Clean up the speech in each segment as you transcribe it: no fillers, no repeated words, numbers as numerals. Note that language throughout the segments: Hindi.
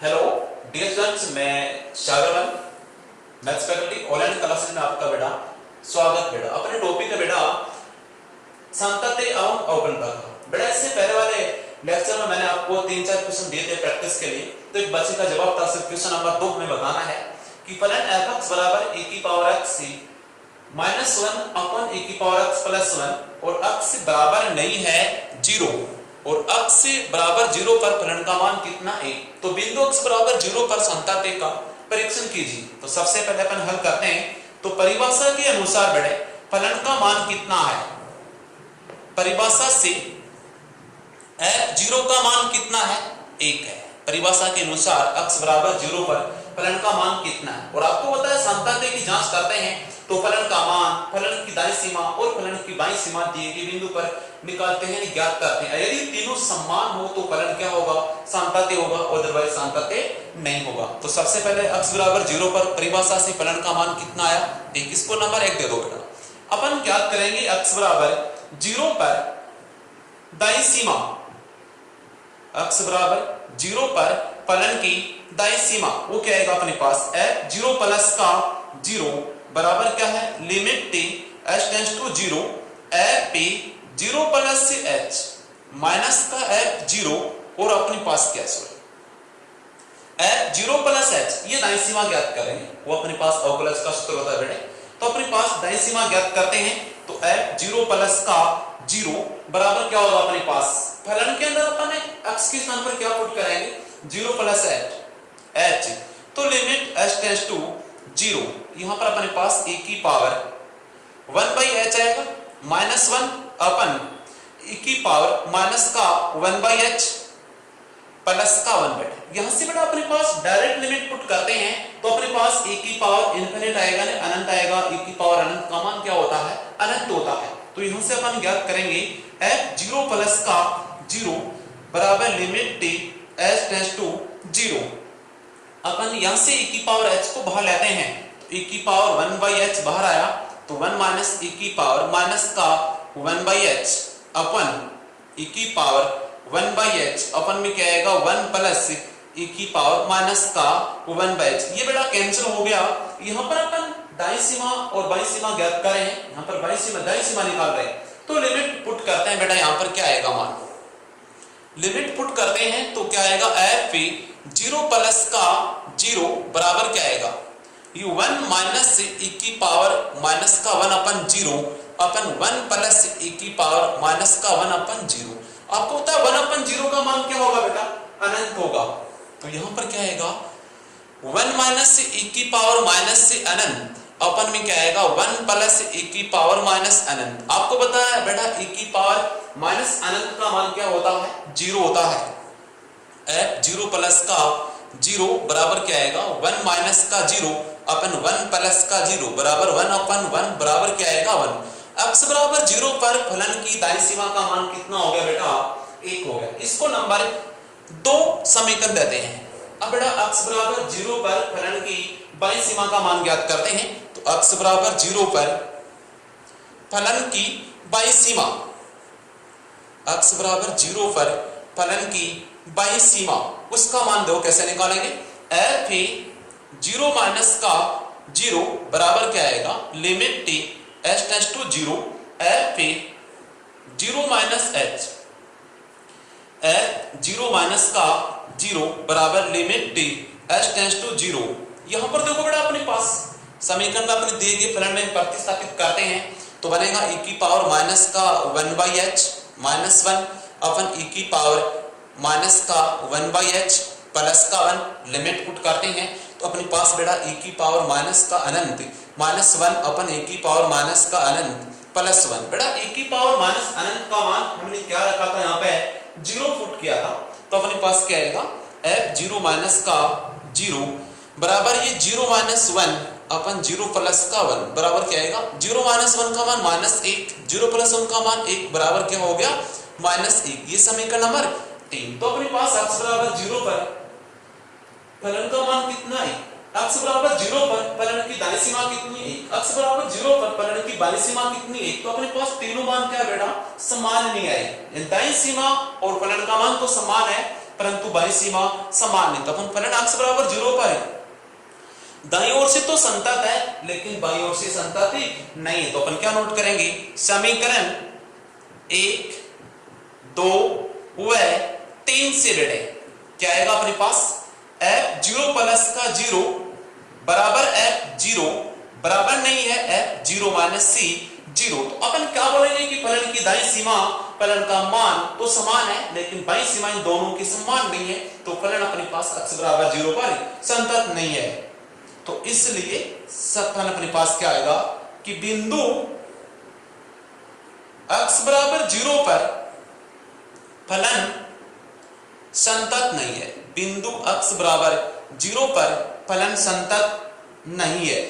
हेलो डियर स्टूडेंट्स, मैं शागरवन मैथ्स फैकल्टी ऑनलाइन क्लासेस में आपका बेटा स्वागत। बेटा अपने टॉपिक है बेटा संतति एवं अवकलन प्रकार। बेटा इससे पहले वाले लेक्चर में मैंने आपको 3-4 क्वेश्चन दिए थे प्रैक्टिस के लिए, तो एक बच्चे का जवाब था। सिर्फ क्वेश्चन नंबर 2 हमें बताना है कि फलन f(x) बराबर e की पावर x माइनस 1 अपन e की पावर x प्लस 1 और x बराबर नहीं है 0 और x बराबर 0 पर फलन का मान कितना है। तो बिंदु x बराबर 0 पर संतति का परीक्षण कीजिए। तो सबसे पहले अपन हल करते हैं। तो परिभाषा के अनुसार बेटे फलन का मान कितना है। परिभाषा से f0 का मान कितना है 1 है। परिभाषा के अनुसार x बराबर 0 पर फलन का मान कितना है। और आपको पता है संतति की जांच करते हैं तो फलन का मान, फलन की दाईं सीमा और फलन की बाईं सीमा दिए गए बिंदु पर निकालते हैं, ज्ञात करते हैं। यदि तीनों समान हो तो फलन क्या होगा, संतति होगा, अदरवाइज संतति नहीं होगा। तो सबसे पहले x बराबर 0 पर परिभाषा से फलन का मान कितना आया 1। इसको नंबर 1 दे दो बेटा। अपन ज्ञात करेंगे x बराबर 0 पर दाईं सीमा, x बराबर 0 पर फलन की दाईं सीमा वो क्या आएगा अपने पास f0 प्लस का 0 बराबर क्या है limit t h tends to 0 f 0 plus h minus का f0 और अपने पास क्या f0 प्लस h ये दाईं सीमा ज्ञात करेंगे, वो अपने पास अवकलज का सूत्र होता है बेटे। तो अपने पास दाईं सीमा ज्ञात करते हैं तो f0 प्लस का 0 बराबर क्या होगा अपने पास फलन के अंदर अपन x के स्थान पर क्या पुट करेंगे 0 प्लस h तो लिमिट h टेंड्स टू 0 यहां पर अपने पास e की पावर 1/h आएगा माइनस 1 अपन e की पावर माइनस का 1/h प्लस का 1 बेटा। यहां से बेटा अपने पास डायरेक्ट लिमिट पुट करते हैं तो अपने पास e की पावर इनफिनिट आएगा ना अनंत आएगा। e की पावर अनंत का मान क्या होता है अनंत होता है। तो यहां से अपन ज्ञात करेंगे f0 प्लस का 0 बराबर limit t h tends to 0। अपन यहां से e की पावर h को बाहर लेते हैं तो e की पावर 1/h बाहर आया तो 1 माइनस e की पावर माइनस का 1/h अपन e की पावर 1/h अपन में क्या आएगा 1 प्लस e की पावर माइनस का 1/h। ये बेटा कैंसिल हो गया। यहां पर अपन दाईं सीमा और बाईं सीमा ज्ञात कर रहे हैं, यहां पर बाईं सीमा दाईं सीमा निकाल रहे हैं तो लिमिट पुट करते हैं बेटा। यहां पर क्या आएगा मान लिमिट पुट करते हैं तो क्या आएगा f0 प्लस का 0 बराबर क्या आएगा ये 1 माइनस e की पावर माइनस का 1 अपन 0 अपन 1 प्लस e की पावर माइनस का 1 अपन 0। आपको पता है 1 अपन 0 का मान क्या होगा बेटा अनंत होगा। तो यहां पर क्या आएगा 1 माइनस e की पावर माइनस से अनंत अपन में क्या आएगा 1 प्लस e की पावर माइनस अनंत। आपको पता है बेटा e की पावर माइनस अनंत का मान क्या होता है 0 होता है। f0 प्लस का 0 बराबर क्या आएगा 1 माइनस का 0 अपन 1 प्लस का 0 बराबर 1 अपन 1 बराबर क्या आएगा 1। x बराबर 0 पर फलन की दाईं सीमा का मान कितना हो गया बेटा 1 हो गया। इसको नंबर 2 समीकरण देते हैं। अब बेटा x बराबर 0 पर फलन की बाईं सीमा का मान ज्ञात करते हैं तो x बराबर 0 पर फलन की बाईं सीमा x बराबर 0 पर फलन की बाईं सीमा उसका मान दो कैसे निकालेंगे f0 माइनस का 0 बराबर क्या आएगा limit t h tends to 0 f0 minus h f0 minus का 0 बराबर limit t h tends to 0। यहां पर देखो बेटा अपने पास समीकरण में अपने दिए गए फलन में प्रतिस्थापित करते हैं तो बनेगा e की पावर माइनस का 1/h माइनस 1 अपन e की पावर माइनस का 1/h प्लस का 1 लिमिट पुट करते हैं तो अपने पास बेटा e की पावर माइनस का अनंत माइनस 1 अपन e की पावर माइनस का अनंत प्लस 1। बेटा e की पावर माइनस अनंत का मान हमने क्या रखा था यहाँ पे 0 पुट किया था तो अपने पास क्या आएगा f0 माइनस का 0 बराबर ये 0 माइनस 1 अपन 0 प्लस का 1 बराबर क्या आएगा 0 माइनस 1 का मान माइनस 1 0 प्लस 1 का मान 1 बराबर क्या हो गया माइनस 1। ये समीकरण नंबर 3। तो अपने पास x बराबर 0 पर फलन का मान कितना है x बराबर 0 पर फलन की दाईं सीमा कितनी है x बराबर 0 पर फलन की बाईं सीमा कितनी है। तो अपने पास तीनों मान क्या है बेटा समान नहीं आए, दाईं सीमा और फलन का मान तो समान है परंतु बाईं सीमा समान नहीं, तो अपन फलन x बराबर 0 पर है। दाईं ओर से तो संतत है लेकिन बाईं ओर से संतत नहीं है, तो अपन क्या नोट करेंगे, समीकरण 1 2 व 3 से बेटे क्या आएगा अपने पास, f0 प्लस का 0 बराबर f0 बराबर नहीं है f0 माइनस c 0। तो अपन क्या बोलेंगे कि फलन की दाईं सीमा फलन का मान तो समान है लेकिन बाईं सीमा इन दोनों की समान नहीं है, तो फलन अपने पास x बराबर 0 पर संतत नहीं है। तो इसलिए फलन अपने पास क्या आएगा कि बिंदु x बराबर 0 पर फलन संतत नहीं है, बिंदु x बराबर 0 पर फलन संतत नहीं है,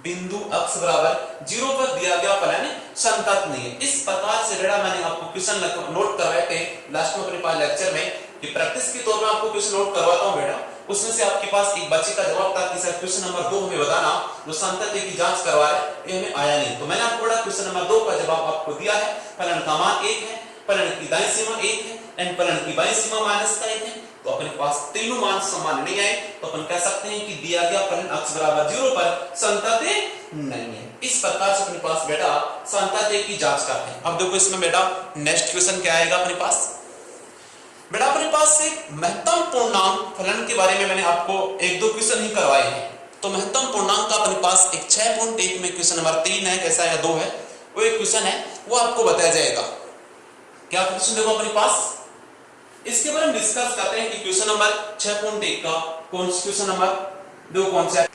बिंदु x बराबर 0 पर दिया गया फलन संतत नहीं है। इस प्रकार से बेटा मैंने आपको क्वेश्चन नोट करवाए थे लास्ट में अपने पास लेक्चर में, कि प्रैक्टिस के तौर पे आपको क्वेश्चन नोट करवाता हूं बेटा, उसमें से आपके पास एक बच्चे का जवाब था कि सर क्वेश्चन नंबर 2 हमें बताना जो संतत की जांच करवा रहे ये हमें आया नहीं, तो मैंने आपको बेटा क्वेश्चन नंबर 2 का जवाब आपको दिया है। फलन का मान 1 है, फलन की दाईं सीमा 1 है एंड फलन की बाईं सीमा माइनस का 1 है, तो अपने पास तीनों मान समान नहीं आए, तो अपन कह सकते हैं कि दिया गया फलन x बराबर 0 पर संतत नहीं है। इस प्रकार से अपने पास बेटा संतत की जांच करते हैं। अब देखो इसमें बेटा नेक्स्ट क्वेश्चन क्या आएगा अपने पास, बेटा अपने पास एक महत्तम पूर्णांक फलन के बारे में मैंने आपको 1-2 क्वेश्चन ही करवाए हैं, तो महत्तम पूर्णांक का अपने पास एक 6.1 में क्वेश्चन नंबर 3 है कैसा या 2 है, वो एक क्वेश्चन है वो आपको बताया जाएगा। क्या क्वेश्चन देखो अपने पास, इसके बारे में डिस्कस करते हैं कि क्वेश्चन नंबर 6.1 का कौन सा क्वेश्चन नंबर 2 कौन सा है।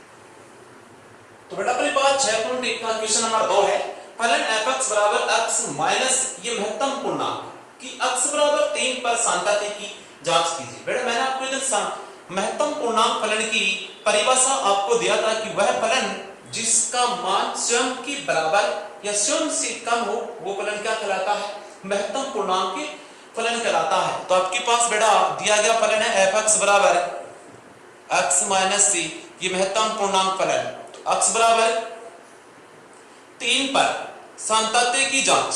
तो बेटा अपने पास 6.1 का क्वेश्चन नंबर 2 है, फलन fx बराबर x माइनस ये महत्तम पूर्णांक कि x बराबर 3 पर सांतत्य की जांच कीजिए। बेटा मैंने आपको इधर महत्तम पूर्णांक फलन की परिभाषा आपको दिया था कि वह फलन जिसका मान स्वयं के बराबर या स्वयं से कम हो वो फलन क्या कहलाता है, महत्तम पूर्णांक फलन कहलाता है। तो आपके पास बेटा दिया गया फलन है fx बराबर x माइनस c, ये महत्तम पूर्णांक फलन, तो x बराबर 3 पर सांतत्य की जांच,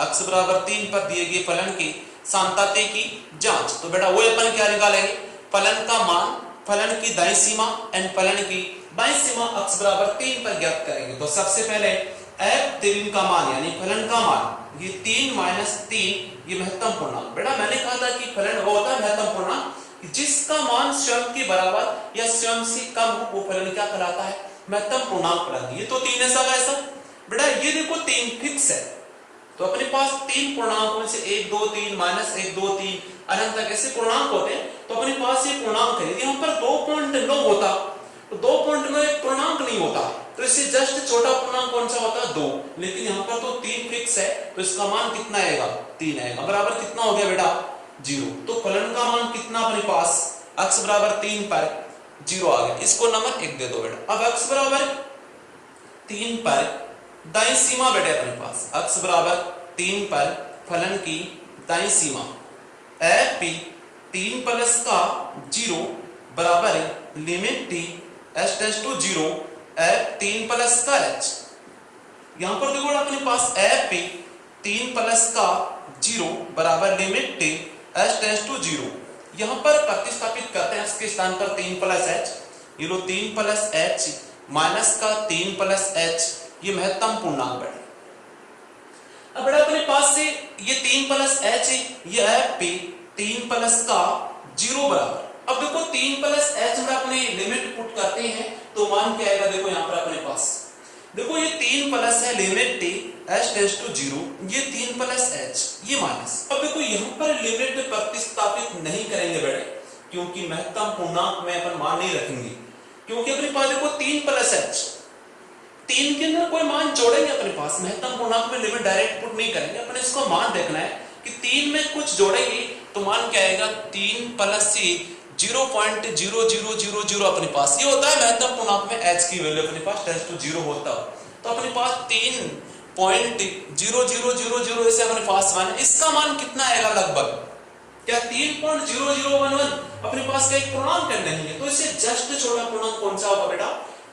x बराबर 3 पर दिए गए फलन की सांतत्य की जांच, तो बेटा वो अपन क्या निकालेंगे, फलन का मान फलन की दाईं सीमा एंड फलन की बाईं सीमा x बराबर 3 पर ज्ञात करेंगे। तो सबसे पहले f3 का मान यानी फलन का मान ये 3 माइनस 3 ये महत्तम पूर्णांक, बेटा मैंने कहा था कि फलन वो होता है महत्तम पूर्णांक जिसका मान स्वयं के बराबर या स्वयं से कम हो वो फलन क्या कहलाता है, महत्तम पूर्णांक फलन। ये तो 3 ऐसा कैसा बेटा, ये देखो 3 फिक्स है, तो अपने पास 3 पूर्णांकों में से 1 2 3 माइनस 1 2 3 अनंत तक ऐसे पूर्णांक होते हैं, तो अपने पास ये पूर्णांक है। यदि यहाँ पर 2.9 होता तो 2.9 एक पूर्णांक नहीं होता, तो इससे जस्ट छोटा पूर्णांक कौन सा होता है 2, लेकिन यहाँ पर तो 3 फिक्स है, तो इसका मान कितना आएगा 3 आएगा, बराबर कितना हो गया बेटा 0। तो फलन का मान कितना अपने पास x बराबर 3 पर 0 आ गया, इसको नंबर 1 दे दो बेटा। अब x बराबर 3 पर दाईं सीमा बेटे अपने पास x बराबर 3 पर फलन की दाईं सीमा f 3 प्लस का 0 बराबर limit t h tends to 0 f 3 plus का h। यहां पर देखो अपने पास f 3 प्लस का 0 बराबर limit t h tends to 0, यहां पर प्रतिस्थापित करते हैं इसके स्थान पर 3 प्लस h, ये लो 3 प्लस h माइनस का 3 प्लस h, ये महत्तम पूर्णांक बैठे। अब बेटा अपने पास से ये 3 प्लस h ये f 3 प्लस का 0 बराबर, अब देखो 3 प्लस h में अपने लिमिट पुट करते हैं तो मान क्या आएगा, देखो यहाँ पर अपने पास देखो ये 3 प्लस है limit t h tends to 0, ये 3 प्लस h ये माइनस। अब देखो यहाँ पर लिमिट प्रतिस्थापित नहीं करेंगे बेटे, क्योंकि महत्तम पूर्णांक में अपन मान नहीं रखेंगे, क्योंकि अपने पास देखो 3 प्लस h 3 के अंदर कोई मान जोड़ेंगे अपने पास, महत्तम पूर्णांक में लिमिट डायरेक्ट पुट नहीं करेंगे, अपने इसको मान देखना है कि 3 में कुछ जोड़ेंगे तो मान क्या आएगा 3 प्लस 0.0000 अपने पास ये होता है महत्तम पूर्णांक में h की वैल्यू अपने पास टेंड्स टू 0 होता है, तो अपने पास 3.0000 ऐसे अपने पास मान, इसका मान कितना आएगा लगभग क्या 3.0011 अपने पास का एक पूर्णांक नहीं है, तो इससे जस्ट छोटा पूर्णांक कौन सा होगा बेटा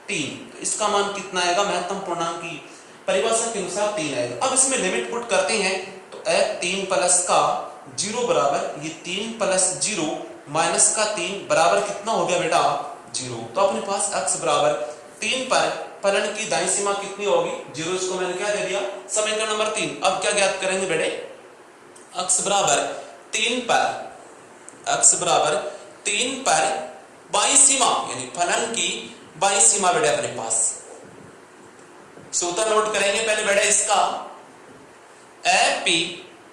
3, तो इसका मान कितना आएगा महत्तम पूर्णांक की परिभाषा के अनुसार 3 आएगा। अब इसमें लिमिट पुट करते हैं तो f 3 प्लस का जीरो बराबर ये 3 प्लस 0 माइनस का 3 बराबर कितना हो गया बेटा 0। तो अपने पास x बराबर 3 पर फलन की दाईं सीमा कितनी होगी 0। इसको मैंने क्या दे दिया समीकरण नंबर 3। अब क्या ज्ञात करेंगे बेटे x बराबर 3 पर बाईं सीमा यानी फलन की बाईं सीमा बेटे अपने पास सूत्र नोट करेंगे पहले बेटे इसका f p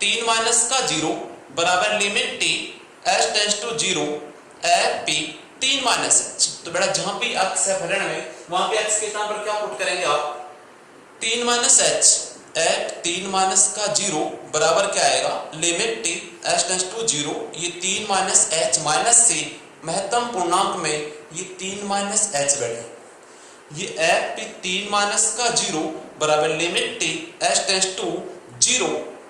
3 माइनस का 0 बराबर limit t h tends to 0 f p 3 minus h। तो बेटा जहां भी x है फलन में वहां पे x के स्थान पर क्या पुट करेंगे आप 3 माइनस h एट 3 माइनस का 0 बराबर क्या आएगा limit t h tends to 0 ये 3 माइनस h माइनस से महत्तम पूर्णांक में ये 3 माइनस h बैठे ये f p 3 माइनस का 0 बराबर limit t h tends to 0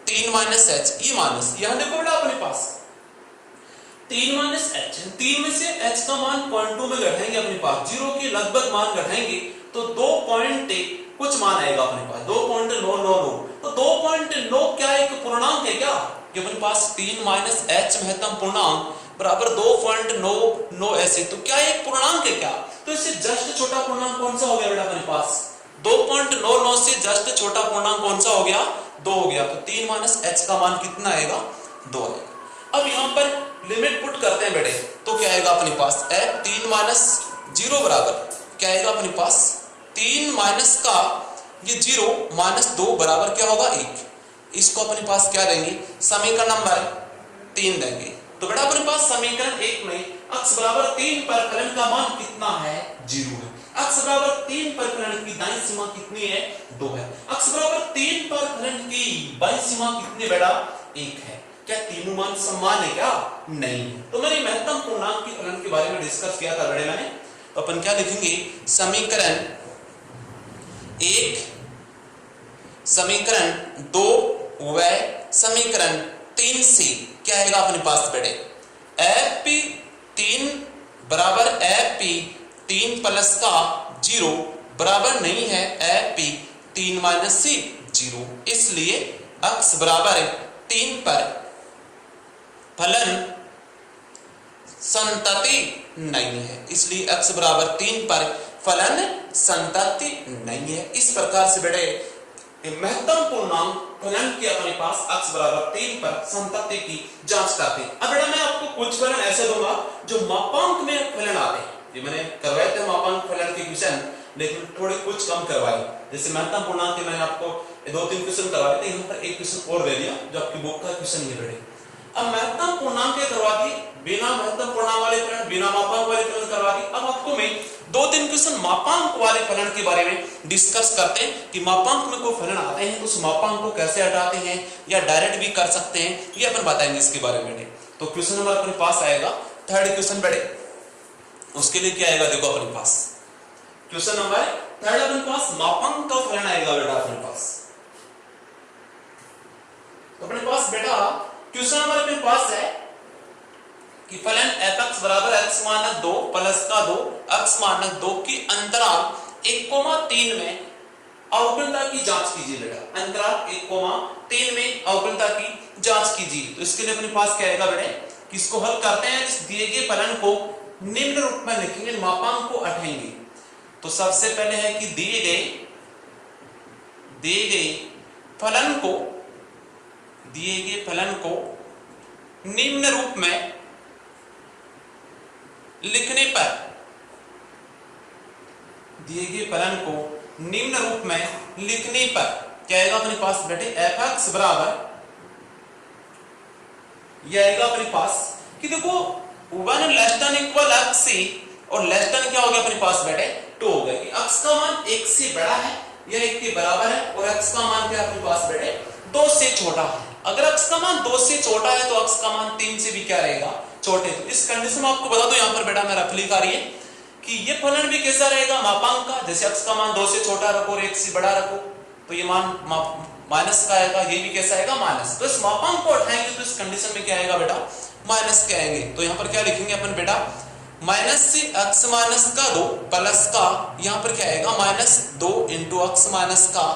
3 minus h ये माइनस यहां देखो बेटा अपने पास 3 माइनस h 3 में से h का मान 0.2 में घटाएंगे अपने पास 0 के लगभग मान घटाएंगे तो 2 कुछ मान आएगा अपने पास 2.999। तो 2.9 क्या एक पूर्णांक है क्या कि अपने पास 3 माइनस h महत्तम पूर्णांक बराबर 2.99 ऐसे तो क्या एक पूर्णांक है क्या। तो इससे जस्ट छोटा पूर्णांक कौन सा हो गया बेटा अपने पास 2.99 से जस्ट छोटा पूर्णांक कौन सा हो गया 2 हो गया। तो 3 माइनस h का मान कितना आएगा 2 आएगा। अब यहां पर लिमिट पुट करते हैं बेटे तो क्या आएगा अपने पास f 3 माइनस 0 बराबर क्या आएगा अपने पास 3 माइनस का ये 0 माइनस 2 बराबर क्या होगा 1। इसको अपने पास क्या देंगे समीकरण नंबर 3 देंगे। तो बेटा अपने पास समीकरण 1 में x बराबर 3 पर फलन का मान कितना है 0 है। x बराबर 3 पर फलन की दाईं सीमा कितनी है 2 है। x बराबर 3 पर फलन की बाईं सीमा कितनी बेटा 1 है। क्या तीनों मान समान है क्या नहीं। तो मैंने महत्तम पूर्णांक की फलन के बारे में डिस्कस किया था बेटे मैंने। तो अपन क्या लिखेंगे समीकरण 1 समीकरण 2 व समीकरण 3 से क्या आएगा अपने पास बेटे एफ पी 3 बराबर एफ पी 3 प्लस का 0 बराबर नहीं है एफ पी 3 माइनस से 0। इसलिए x बराबर 3 पर फलन संतति नहीं है। इसलिए x बराबर 3 पर फलन संतति नहीं है। इस प्रकार से बेटे महत्तम पूर्णांक फलन की अपने पास x बराबर 3 पर संतति की जांच करते हैं। अब बेटा मैं आपको कुछ फलन ऐसे दूंगा जो मापांक में फलन आते हैं। ये मैंने करवाए थे मापांक फलन के क्वेश्चन लेकिन थोड़े कुछ कम करवाए। जैसे महत्तम पूर्णांक के मैंने आपको 2-3 क्वेश्चन करवाए थे यहाँ पर एक क्वेश्चन और दे दिया जो आपकी बुक का क्वेश्चन ये बेटे। अब महत्तम पूर्णांक के करवा दी बिना महत्तम पूर्णांक वाले फलन बिना मापांक वाले फलन करवा दी। अब आपको मैं 2-3 क्वेश्चन मापांक वाले फलन के बारे में डिस्कस करते हैं कि मापांक में कोई फलन आते हैं तो उस मापांक को कैसे हटाते हैं या डायरेक्ट भी कर सकते हैं ये अपन बताएंगे इसके बारे में। तो क्वेश्चन नंबर अपने पास आएगा 3rd क्वेश्चन बेटे। उसके लिए क्या आएगा देखो अपने पास क्वेश्चन नंबर 3rd अपने पास मापांक का फलन आएगा बेटा अपने पास। तो अपने पास बेटा क्वेश्चन नंबर अपने पास है कि फलन fx बराबर x माइनस 2 प्लस का 2 x माइनस 2 की अंतराल 1,3 में अवकलता की जांच कीजिए बेटा। अंतराल 1,3 में अवकलता की जांच कीजिए। तो इसके लिए अपने पास क्या आएगा बेटे कि इसको हल करते हैं। इस दिए गए फलन को निम्न रूप में लिखेंगे मापांक को हटाएंगे। तो सबसे पहले है कि दिए गए फलन को निम्न रूप में लिखने पर दिए गए फलन को निम्न रूप में लिखने पर क्या आएगा अपने पास बेटे fx बराबर यह आएगा अपने पास कि देखो 1 लेस देन इक्वल x से और लेस देन क्या हो गया अपने पास बेटे 2 हो गया कि x का मान 1 से बड़ा है या 1 के बराबर है और x का मान क्या अपने पास बेटे 2 से छोटा है। अगर x का मान 2 से छोटा है तो x का मान 3 से भी क्या रहेगा छोटे। तो इस कंडीशन में आपको बता दो यहाँ पर बेटा मैं रफ लिखा रही है कि ये फलन भी कैसा रहेगा मापांक का। जैसे x का मान 2 से छोटा रखो और 1 से बड़ा रखो तो ये मान माइनस का आएगा। ये भी कैसा आएगा माइनस। तो इस मापांक को हटाएंगे तो इस कंडीशन में क्या आएगा बेटा माइनस के आएंगे। तो यहाँ पर क्या लिखेंगे अपन बेटा माइनस से x माइनस का 2 प्लस का यहाँ पर क्या आएगा माइनस 2 इंटू x माइनस का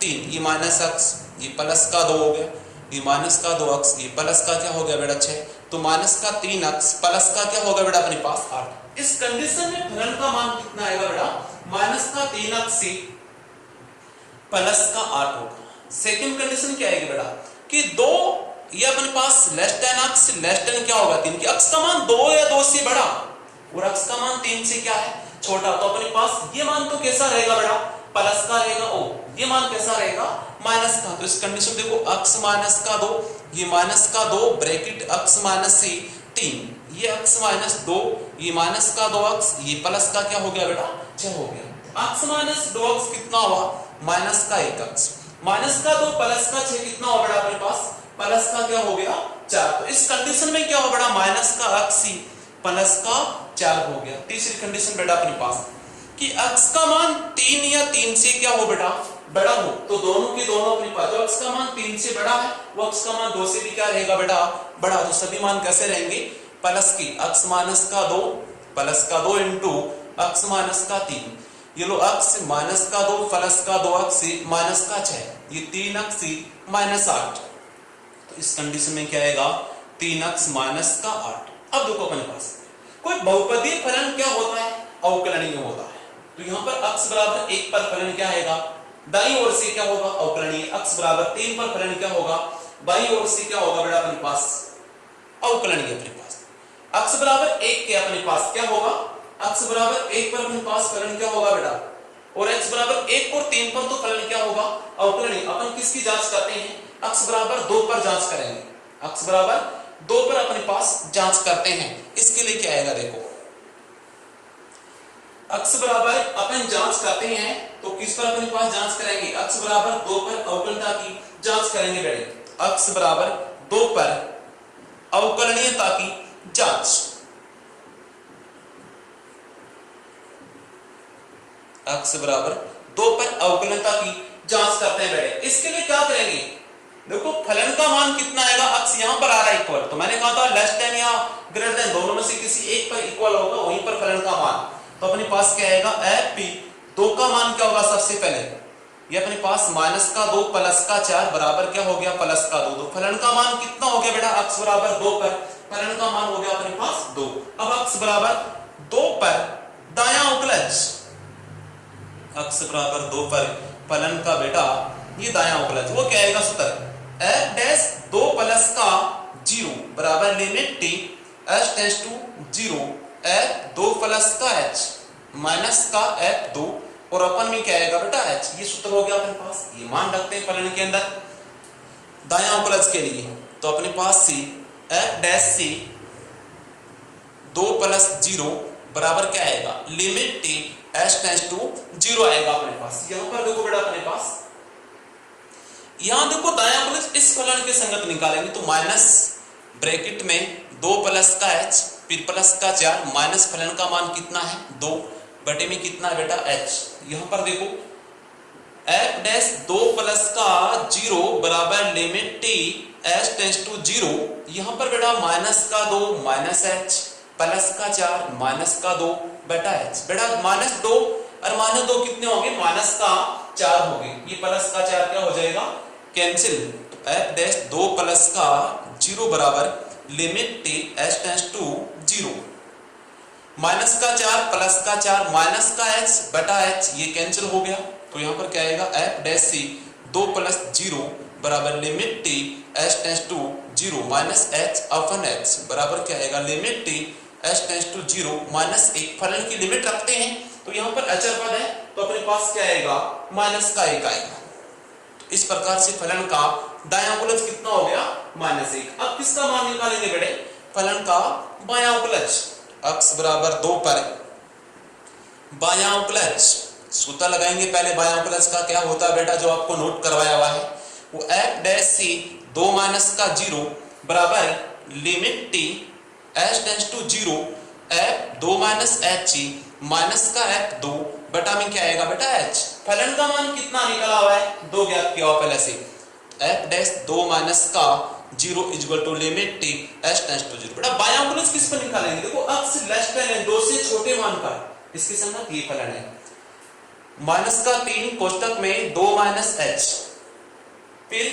3 ये माइनस x ये प्लस का 2 हो गया ये माइनस का 2x, ये प्लस का क्या हो गया बेटा 6, तो माइनस का 3x प्लस का क्या होगा बेटा अपने पास 8। इस कंडीशन में फलन का मान कितना आएगा बेटा, माइनस का 3x प्लस का 8 होगा। सेकंड कंडीशन क्या आएगी बेटा कि 2 ये अपने पास less than x less than क्या होगा 3, कि x का मान 2 या 2 से बड़ा और x का मान 3 से क्या है छोटा, तो अपने पास ये मान तो कैसा रहेगा बेटा प्लस का रहेगा, ओ ये मान कैसा रहेगा माइनस का। तो इस कंडीशन देखो x माइनस का 2, ये माइनस का 2 ब्रैकेट x माइनस से 3, ये x माइनस 2, ये माइनस का 2x, ये प्लस का क्या हो गया बेटा 6 हो गया। x माइनस 2x कितना हुआ माइनस का 1x, माइनस का 2 प्लस का 6 कितना हुआ बेटा अपने पास प्लस का क्या हो गया 4। तो इस कंडीशन में क्या हो बेटा माइनस का x प्लस का 4 हो गया। तीसरी कंडीशन बेटा अपने पास कि x का मान 3 या 3 से क्या हो बेटा बड़ा हो, तो दोनों के दोनों अपने पास, जो x का मान 3 से बड़ा है वो x का मान 2 से भी क्या रहेगा बेटा बड़ा, तो सभी मान कैसे रहेंगे प्लस की x माइनस का 2 प्लस का 2 इंटू x माइनस का 3, ये लो x माइनस का 2 प्लस का 2x माइनस का 6, ये 3x माइनस 8। तो इस कंडीशन में क्या आएगा 3x माइनस का 8। अब देखो अपने पास कोई बहुपदीय फलन क्या होता है अवकलनीय होता है, तो यहाँ पर x बराबर 1 पर फलन क्या आएगा दाईं ओर से क्या होगा अवकलनीय, x बराबर 3 पर फलन क्या होगा बाईं ओर से क्या होगा बेटा अपने पास अवकलनीय। अपने पास x बराबर 1 के अपने पास क्या होगा, x बराबर 1 पर अपने पास फलन क्या होगा बेटा, और x बराबर 1 और 3 पर तो फलन क्या होगा अवकलनीय। अपन किसकी जांच करते हैं x बराबर 2 पर जांच करेंगे, x बराबर 2 पर अपने पास जांच करते हैं। इसके लिए क्या आएगा देखो x बराबर अपन जांच करते हैं तो किस पर अपने पास जांच करेंगे, x बराबर 2 पर अवकलनीयता की जांच करेंगे बेटे, x बराबर 2 पर अवकलनीयता की जांच, x बराबर 2 पर अवकलनीयता की जांच करते हैं बेटे। इसके लिए क्या करेंगे देखो फलन का मान कितना आएगा, x यहां पर आ रहा है इक्वल, तो मैंने कहा था लेस देन या ग्रेटर देन दोनों में से किसी एक पर इक्वल होगा वहीं पर फलन का मान, तो अपने पास क्या आएगा f 2 का मान क्या होगा सबसे पहले ये अपने पास माइनस का 2 प्लस का 4 बराबर क्या हो गया प्लस का 2, तो फलन का मान कितना हो गया बेटा x बराबर 2 पर फलन का मान हो गया अपने पास 2। अब x बराबर 2 पर दायां अवकलज, x बराबर 2 पर फलन का बेटा ये दायां अवकलज वो क्या आएगा सूत्र f डैश 2 प्लस का 0 बराबर limit t h tends to 0 f 2 plus का h माइनस का f 2 और अपन में क्या आएगा बेटा h, ये सूत्र हो गया अपने पास। ये मान रखते हैं फलन के अंदर दायां अवकलज के लिए, तो अपने पास c f dash c 2 plus 0 बराबर क्या आएगा limit t h tends to 0 आएगा अपने पास। यहां पर देखो बेटा अपने पास यहां देखो दायां अवकलज इस फलन के संगत निकालेंगे तो माइनस ब्रैकेट में 2 प्लस का h फिर प्लस का 4 माइनस फलन का मान कितना है 2 बटे में कितना है बेटा h। यहां पर देखो f डैश 2 प्लस का 0 बराबर limit t h tends to 0, यहां पर बेटा माइनस का 2 माइनस h प्लस का 4 माइनस का 2 बेटा h, बेटा माइनस 2 और माइनस 2 कितने होंगे माइनस का 4 होंगे, ये प्लस का 4 क्या हो जाएगा कैंसिल, तो f डैश 2 प्लस का 0 बराबर limit t h tends to 0 minus का 4 प्लस का 4 माइनस का h बटा h ये कैंसिल हो गया, तो यहां पर क्या आएगा f डैश c 2 प्लस 0 बराबर limit t h tends to 0 minus h अपन h बराबर क्या आएगा limit t h tends to 0 minus 1। फलन की लिमिट रखते हैं तो यहां पर अचर पद है तो अपने पास क्या आएगा माइनस का 1 आएगा। तो इस प्रकार से फलन का दायां अवकलज कितना हो गया -1। अब किसका मान निकालेंगे बेटे फलन का बायां अवकलज, x बराबर 2 पर बायां अवकलज सूत्र लगाएंगे। पहले बायां अवकलज का क्या होता है बेटा जो आपको नोट करवाया हुआ है वो f डैश c 2 माइनस का 0 बराबर limit t h tends to 0 f 2 minus h minus का f 2 बटा में क्या आएगा बेटा h। फलन का मान कितना निकला हुआ है 2 ज्ञात किया हुआ पहले से, f डैश 2 माइनस का 0 equal to limit t h tends to 0। बेटा बायां अवकलज किस पर निकालेंगे देखो x लेस देन 2 से छोटे मान पर, इसके संगत ये फलन है माइनस का 3 कोष्टक में 2 माइनस h फिर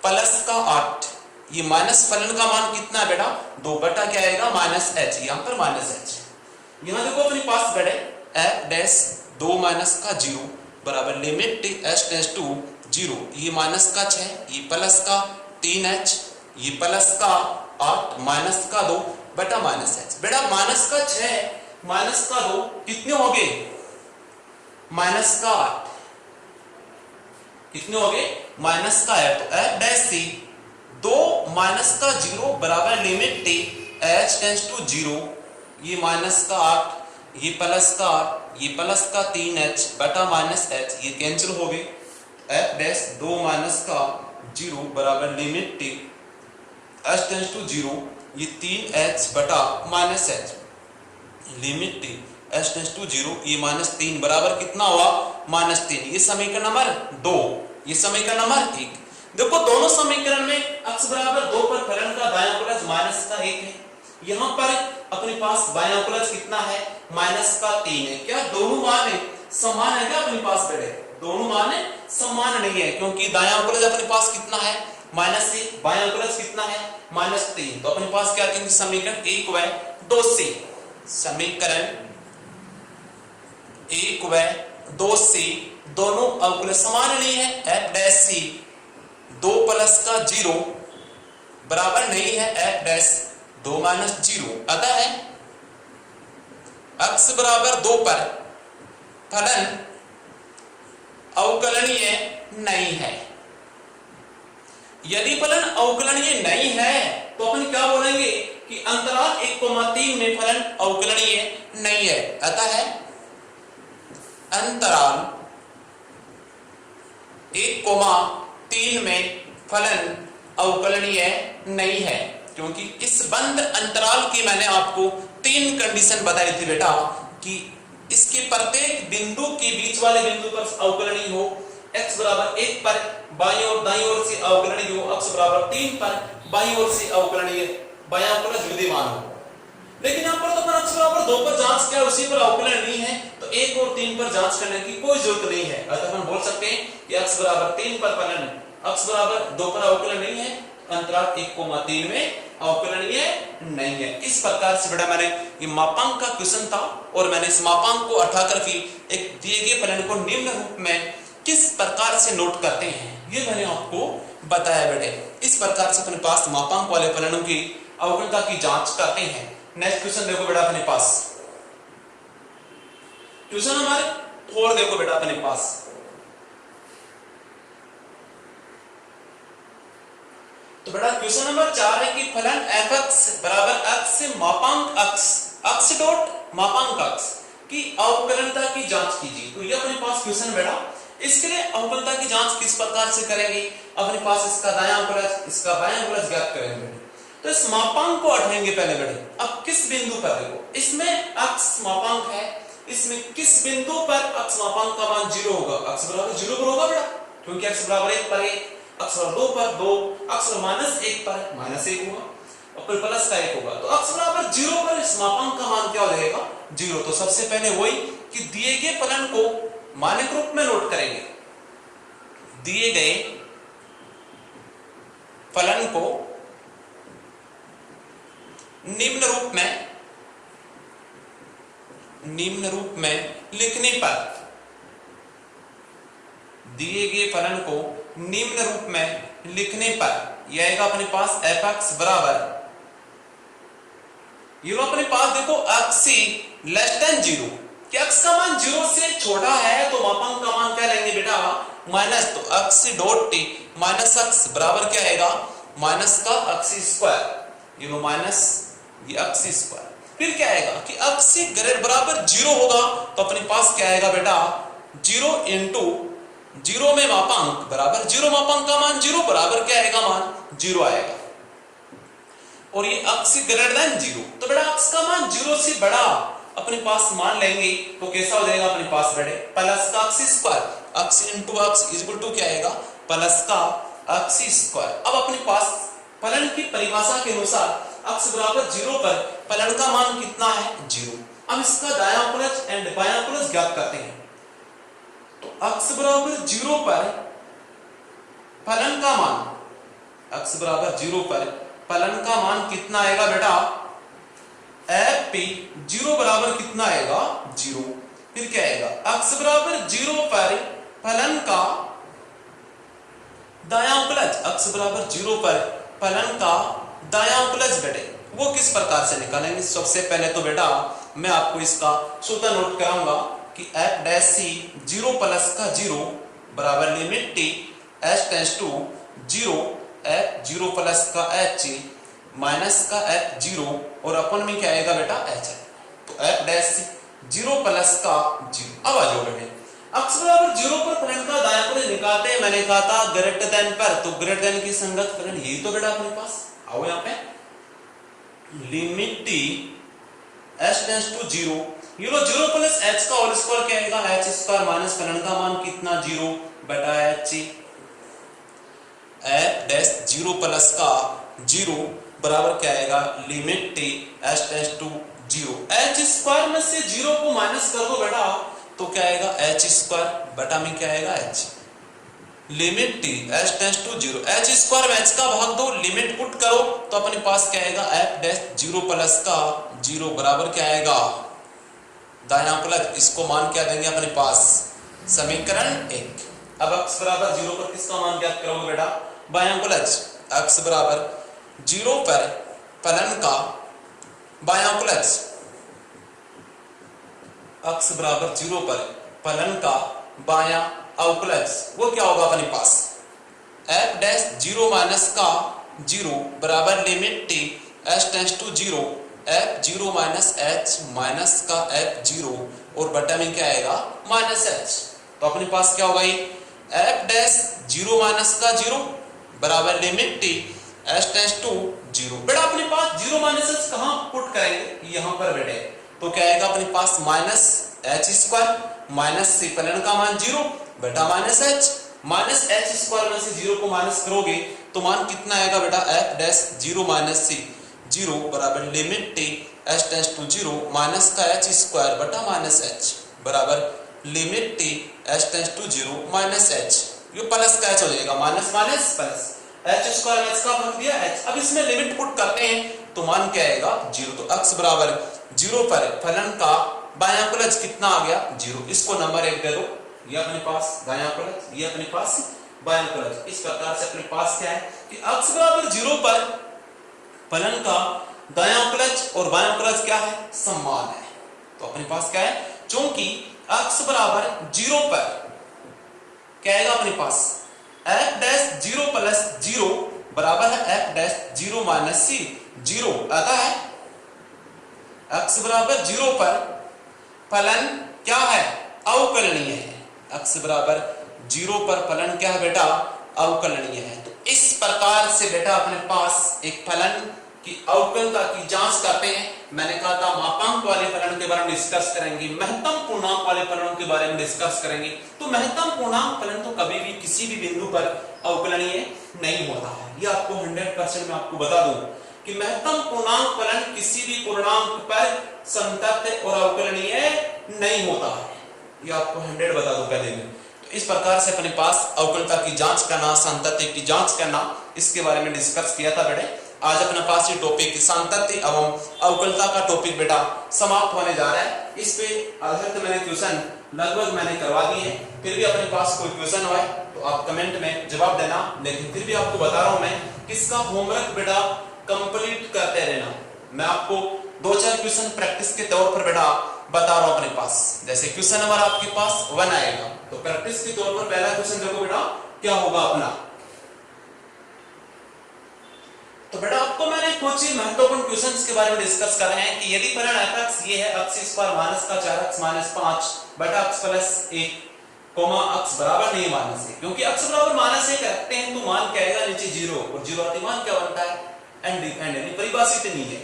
प्लस का 8, ये माइनस फलन का मान कितना है बेटा 2 बटा क्या आएगा माइनस एच, यहाँ पर माइनस एच। यहाँ देखो अपने पास बेटे एफ डैश 2 माइनस का 0 बराबर लिमिट एच टेंड्स टू 0, ये माइनस का 6, ये प्लस का 3h, ये प्लस का 8 माइनस का 2 बटा माइनस एच। बेटा माइनस का 6 माइनस का 2 कितने हो गए माइनस का 8, कितने हो गए माइनस का 8। तो एफ डैश सी 2 माइनस का 0 बराबर लिमिट एच टेंड्स टू 0, ये माइनस का 8, ये प्लस का 8, ये प्लस का 3h बटा माइनस h, ये कैंसिल हो गए। एफ डैश 2 माइनस का 0 बराबर लिमिट h टेंड्स टू 0, ये 3h बटा minus h, limit h tends to 0, ये माइनस 3 बराबर कितना हुआ माइनस 3। ये समीकरण नंबर 2, ये समीकरण नंबर 1। देखो दोनों समीकरण में x बराबर 2 पर फलन का दायां अंकुलज माइनस का 1 है, यहाँ पर अपने पास बायां अंकुलज कितना है माइनस का 3 है। क्या दोनों मान समान है क्या अपने पास बेटे, दोनों मान समान नहीं है, क्योंकि दायां अंकुलज अपने पास कितना है माइनस 1, बायां अंकुलज कितना है माइनस 3। तो अपने पास क्या कहेंगे समीकरण 1 व 2 से, समीकरण 1 व 2 से दोनों अंकुलज समान नहीं है। एफ डैश सी 2 प्लस का 0 बराबर नहीं है एफ डैश 2 माइनस 0, अतः है x बराबर 2 पर फलन अवकलनीय नहीं है। यदि फलन अवकलनीय नहीं है तो अपन क्या बोलेंगे कि अंतराल 1,3 में फलन अवकलनीय नहीं है, अतः है अंतराल 1,3 में फलन अवकलनीय नहीं है, क्योंकि इस बंद अंतराल की मैंने आपको 3 कंडीशन बताई थी बेटा कि इसके प्रत्येक बिंदु के बीच वाले बिंदु पर अवकलनीय हो, x बराबर 1 पर बाईं और दाईं ओर से अवकलनीय हो, x बराबर 3 पर बाईं ओर से अवकलनीय बायां अंकुलज विद्यमान हो। लेकिन यहाँ पर तो अपन x बराबर 2 पर जांच किया, उसी पर अवकलन नहीं है, तो 1 और 3 पर जांच करने की कोई जरूरत नहीं है। अतः हम बोल सकते हैं कि x बराबर 3 पर फलन x बराबर 2 पर अवकलन नहीं है, अंतराल 1,3 में अवकलनीय नहीं है। इस प्रकार से बेटा मैंने ये मापांक का क्वेश्चन था और मैंने इस मापांक को उठा करके एक दिए गए फलन को निम्न रूप में किस प्रकार से नोट करते हैं ये मैंने आपको बताया बेटे। इस प्रकार से अपने पास मापांक वाले फलनों की अवकलता की जांच करते हैं। नेक्स्ट क्वेश्चन देखो बेटा अपने पास, क्वेश्चन नंबर 4 देखो बेटा अपने पास। तो बेटा क्वेश्चन नंबर 4 है कि फलन fx बराबर x से मापांक x डॉट मापांक x की अवकलनता की जांच कीजिए। तो ये अपने पास क्वेश्चन बेटा, इसके लिए अवकलनता की जांच किस प्रकार से करेंगे, अपने पास इसका दायां अंकुलज इसका बायां अंकुलज ज्ञात करेंगे। तो इस मापांक को हटाएंगे पहले बेटे। अब किस बिंदु पर देखो, इसमें x मापांक है, इसमें किस बिंदु पर x मापांक का मान 0 होगा, x बराबर 0 पर होगा बेटा, क्योंकि x बराबर 1 पर 1, x बराबर 2 पर 2, x माइनस 1 पर माइनस 1 होगा और फिर प्लस का 1 होगा। तो x बराबर 0 पर इस मापांक का मान क्या हो जाएगा 0। तो सबसे पहले वही कि दिए गए फलन को मानक रूप में नोट करेंगे, दिए गए फलन को निम्न रूप में लिखने पर, दिए गए फलन को निम्न रूप में लिखने पर यह आएगा अपने पास fx बराबर, ये लो अपने पास देखो x लेस देन 0, कि x का मान 0 से छोटा है तो मापांक का मान क्या लेंगे बेटा माइनस। तो x dot t minus x बराबर क्या आएगा माइनस का x स्क्वायर, ये लो माइनस ये x स्क्वायर। फिर क्या आएगा कि x ग्रेटर बराबर 0 होगा तो अपने पास क्या आएगा बेटा 0 इंटू 0 में मापांक बराबर 0, मापांक का मान 0 बराबर क्या आएगा मान 0 आएगा, और ये x ग्रेटर देन 0। तो बेटा x का मान 0 से बड़ा अपने पास मान लेंगे तो कैसा हो जाएगा अपने पास बेटे प्लस का x square, x into x equal to क्या आएगा प्लस का x स्क्वायर। अब अपने पास फलन की परिभाषा के अनुसार x बराबर 0 पर फलन का मान कितना है 0। अब इसका दायां अंकुलज एंड बायां अंकुलज ज्ञात करते हैं। तो x बराबर 0 पर फलन का मान x बराबर 0 पर फलन का मान कितना आएगा बेटा, एफ पी 0 बराबर कितना आएगा 0। फिर क्या आएगा, x बराबर 0 पर फलन का दायां उपलज, x बराबर 0 पर फलन का दायां उपलज बेटे वो किस प्रकार से निकालेंगे। सबसे पहले तो बेटा मैं आपको इसका सूत्र नोट कराऊंगा कि f डैश सी 0 प्लस का 0 बराबर limit T h tends to 0 f 0 plus का h माइनस का f 0 और अपन में क्या आएगा बेटा h है। तो f डैश सी 0 प्लस का 0। अब आ जाओ बेटे, x बराबर 0 पर फलन का दायां उपलज निकालते हैं। मैंने कहा था ग्रेटर देन पर, तो ग्रेटर देन की संगत फलन यही तो बेटा अपने पास। आओ यहाँ पे limit T h tends to 0, ये लो 0 प्लस h का होल स्क्वायर क्या आएगा h स्क्वायर माइनस फलन का मान कितना 0 बटा h f डैश 0 प्लस का 0 बराबर क्या आएगा limit T h tends to 0। h square में से 0 को माइनस कर दो बेटा तो क्या आएगा h स्क्वायर बटा में क्या आएगा h limit T h tends to 0। h square में h का भाग दो, लिमिट पुट करो तो अपने पास क्या आएगा f डैश 0 प्लस का 0 बराबर क्या आएगा दायां उपलज, इसको मान क्या देंगे अपने पास समीकरण 1। अब x बराबर 0 पर किसका मान ज्ञात करोगे बेटा, बायां उपलज। x बराबर 0 पर फलन का बायां उपलज, x बराबर 0 पर फलन का बायां अवकलज वो क्या होगा अपने पास f डैश 0 माइनस का 0 बराबर limit t h tends to 0 f 0 minus h minus का f 0 और बटा में क्या आएगा माइनस h। तो अपने पास क्या होगा ये f डैश 0 माइनस का 0 बराबर limit t h tends to 0। बेटा अपने पास 0 माइनस h कहां पुट करेंगे, यहां पर बेटे तो क्या आएगा अपने पास माइनस h स्क्वायर माइनस से फलन का मान 0 बेटा माइनस h स्क्वायर में से 0 को माइनस करोगे तो मान कितना आएगा बेटा f डैश 0 माइनस से 0 बराबर limit t h tends to 0 minus का h स्क्वायर बटा माइनस h बराबर limit t h tends to 0 minus h, ये प्लस का h हो जाएगा minus minus plus h square में h का भाग दिया h। अब इसमें लिमिट पुट करते हैं तो मान क्या आएगा 0। तो x बराबर 0 पर फलन का बायां उपलज कितना आ गया 0, इसको नंबर 1 दे दो, ये अपने पास दायां उपलज, ये अपने पास बायां उपलज। इस प्रकार से अपने पास क्या है कि x बराबर 0 पर फलन का दायां उपलज और बायां उपलज क्या है समान है। तो अपने पास क्या है, क्योंकि x बराबर 0 पर क्या आएगा अपने पास f डैश 0 प्लस 0 बराबर है f डैश 0 माइनस c 0 आता है। x बराबर 0 पर फलन क्या है अवकलनीय है, x बराबर 0 पर फलन क्या है बेटा अवकलनीय है। तो इस प्रकार से बेटा अपने पास एक फलन की अवकलता की जांच करते हैं। मैंने कहा था मापांक वाले फलन के बारे में डिस्कस करेंगे, महत्तम पूर्णांक वाले फलनों के बारे में डिस्कस करेंगे। तो महत्तम पूर्णांक फलन तो कभी भी किसी भी बिंदु पर अवकलनीय नहीं होता है, ये आपको 100% मैं आपको बता दूं कि महत्तम पूर्णांक फलन किसी भी पूर्णांक पर संतत्य और अवकलनीय नहीं होता है, ये आपको 100 बता दूं पहले में। तो इस प्रकार से अपने पास अवकलता की जांच करना, संतत्य की जांच करना, इसके बारे में डिस्कस किया था बेटे। आज अपने पास ये टॉपिक संतत्य एवं अवकलता का टॉपिक बेटा समाप्त होने जा रहा है। इस पे आधारित मैंने क्वेश्चन लगभग मैंने करवा दिए हैं। फिर भी अपने पास कोई क्वेश्चन हो तो आप कमेंट में जवाब देना, लेकिन फिर भी आपको बता रहा हूं मैं किसका होमवर्क बेटा कंप्लीट करते रहना। मैं आपको 2-4 क्वेश्चन प्रैक्टिस के तौर पर बेटा बता रहा हूं अपने पास। जैसे क्वेश्चन नंबर आपके पास 1 आएगा तो प्रैक्टिस के तौर पर पहला क्वेश्चन देखो बेटा क्या होगा अपना। तो बेटा आपको मैंने कुछ ही महत्वपूर्ण क्वेश्चंस के बारे में डिस्कस कर रहे हैं कि यदि फलन f(x) ये है x स्क्वायर माइनस का 4x माइनस 5 बटा x प्लस 1 x बराबर नहीं माइनस है, क्योंकि x बराबर माइनस 1 रखते हैं तो मान क्या आएगा नीचे 0 और 0 आते मान क्या बनता है एंड यानी परिभाषित नहीं है।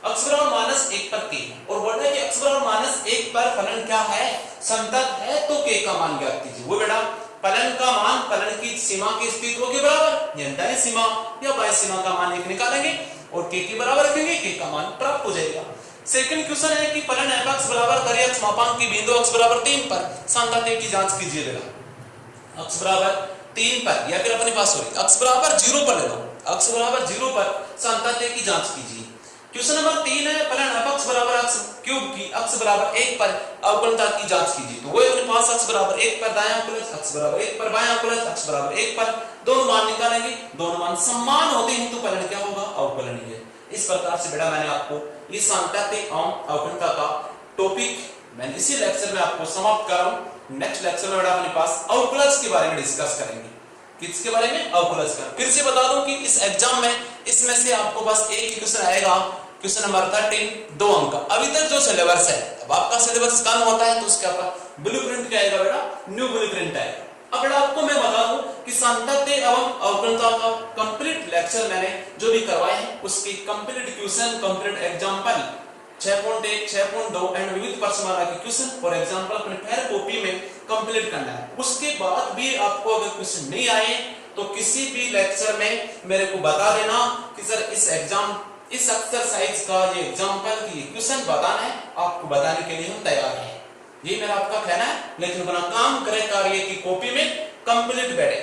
x बराबर माइनस 1 पर k और बोल रहा है कि x बराबर माइनस 1 पर फलन क्या है संतत है, तो k का मान ज्ञात कीजिए। वो बेटा फलन का मान फलन की सीमा के स्थितियों के बराबर यानी दाईं सीमा या बाईं सीमा का मान 1 निकालेंगे और k के बराबर रखेंगे, k का मान प्राप्त हो जाएगा। सेकंड क्वेश्चन है कि फलन f(x) बराबर करिए x मापांक की बिंदु x बराबर 3 पर संतत्य की जांच कीजिए बेटा। x बराबर 3 पर या फिर अपने पास सॉरी x बराबर 0 पर ले लो, अक्ष बराबर 0 पर सांतत्य की जांच कीजिए। क्वेश्चन नंबर 3 है फलन f अक्ष बराबर अक्ष क्यूब की अक्ष बराबर 1 पर अवकलनता की जांच कीजिए। तो वो अपने पास अक्ष बराबर 1 पर दायां अवकलज, अक्ष बराबर 1 पर बायां अवकलज, अक्ष बराबर 1 पर दोनों मान निकालेंगे। दोनों मान समान होते हैं तो फलन क्या होगा? अवकलनीय। इस प्रकार से बेटा मैंने आपको ये सांतत्य एवं अवकलनता का टॉपिक मैंने इसी लेक्चर में आपको समाप्त कर रहा हूं। नेक्स्ट लेक्चर में बेटा अपने पास अवकलज के बारे में डिस्कस करेंगे। किसके बारे में? अवकलज का। फिर से बता दूं कि इस एग्जाम में इसमें से आपको बस एक ही क्वेश्चन आएगा, क्वेश्चन नंबर 13, 2 अंक का। अभी तक जो सिलेबस है, अब आपका सिलेबस कम होता है तो उसके ऊपर ब्लूप्रिंट क्या आएगा बेटा? न्यू ब्लूप्रिंट आएगा। अब बेटा आपको मैं बता दूं कि सांतत्य एवं अवकलनता का कंप्लीट लेक्चर मैंने जो भी करवाए हैं उसकी complete question, complete example 6.1, 6.2 and विविध प्रश्नमाला के क्वेश्चन फॉर एग्जांपल अपने फेयर कॉपी में कंप्लीट करना है। उसके बाद भी आपको अगर क्वेश्चन नहीं आए तो किसी भी लेक्चर में मेरे को बता देना कि सर इस एक्सरसाइज का ये एग्जांपल की क्वेश्चन बताना है, आपको बताने के लिए हम तैयार हैं। ये मेरा आपका कहना है, लेकिन अपना काम करे कार्य की कॉपी में कंप्लीट बैठे।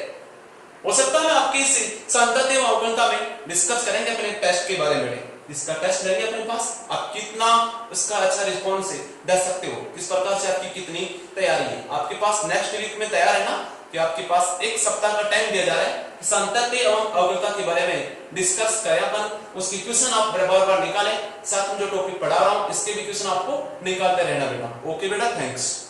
हो सकता है आपकी सांतत्य एवं अवकलनता में डिस्कस करेंगे अपने टेस्ट के बारे में। इसका टेस्ट लेंगे अपने पास, आप कितना इसका अच्छा रिस्पॉन्स दे सकते हो, किस प्रकार से आपकी कितनी तैयारी है। आपके पास नेक्स्ट वीक में तैयार है ना कि आपके पास एक सप्ताह का टाइम दिया जा रहा है कि सांतत्य एवं अवकलनता के बारे में डिस्कस करें अपन, उसकी क्वेश्चन आप बार-बार निकालें। साथ में जो टॉपिक पढ़ा रहा हूं इसके भी क्वेश्चन आपको निकालते रहना बेटा। ओके बेटा, थैंक्स।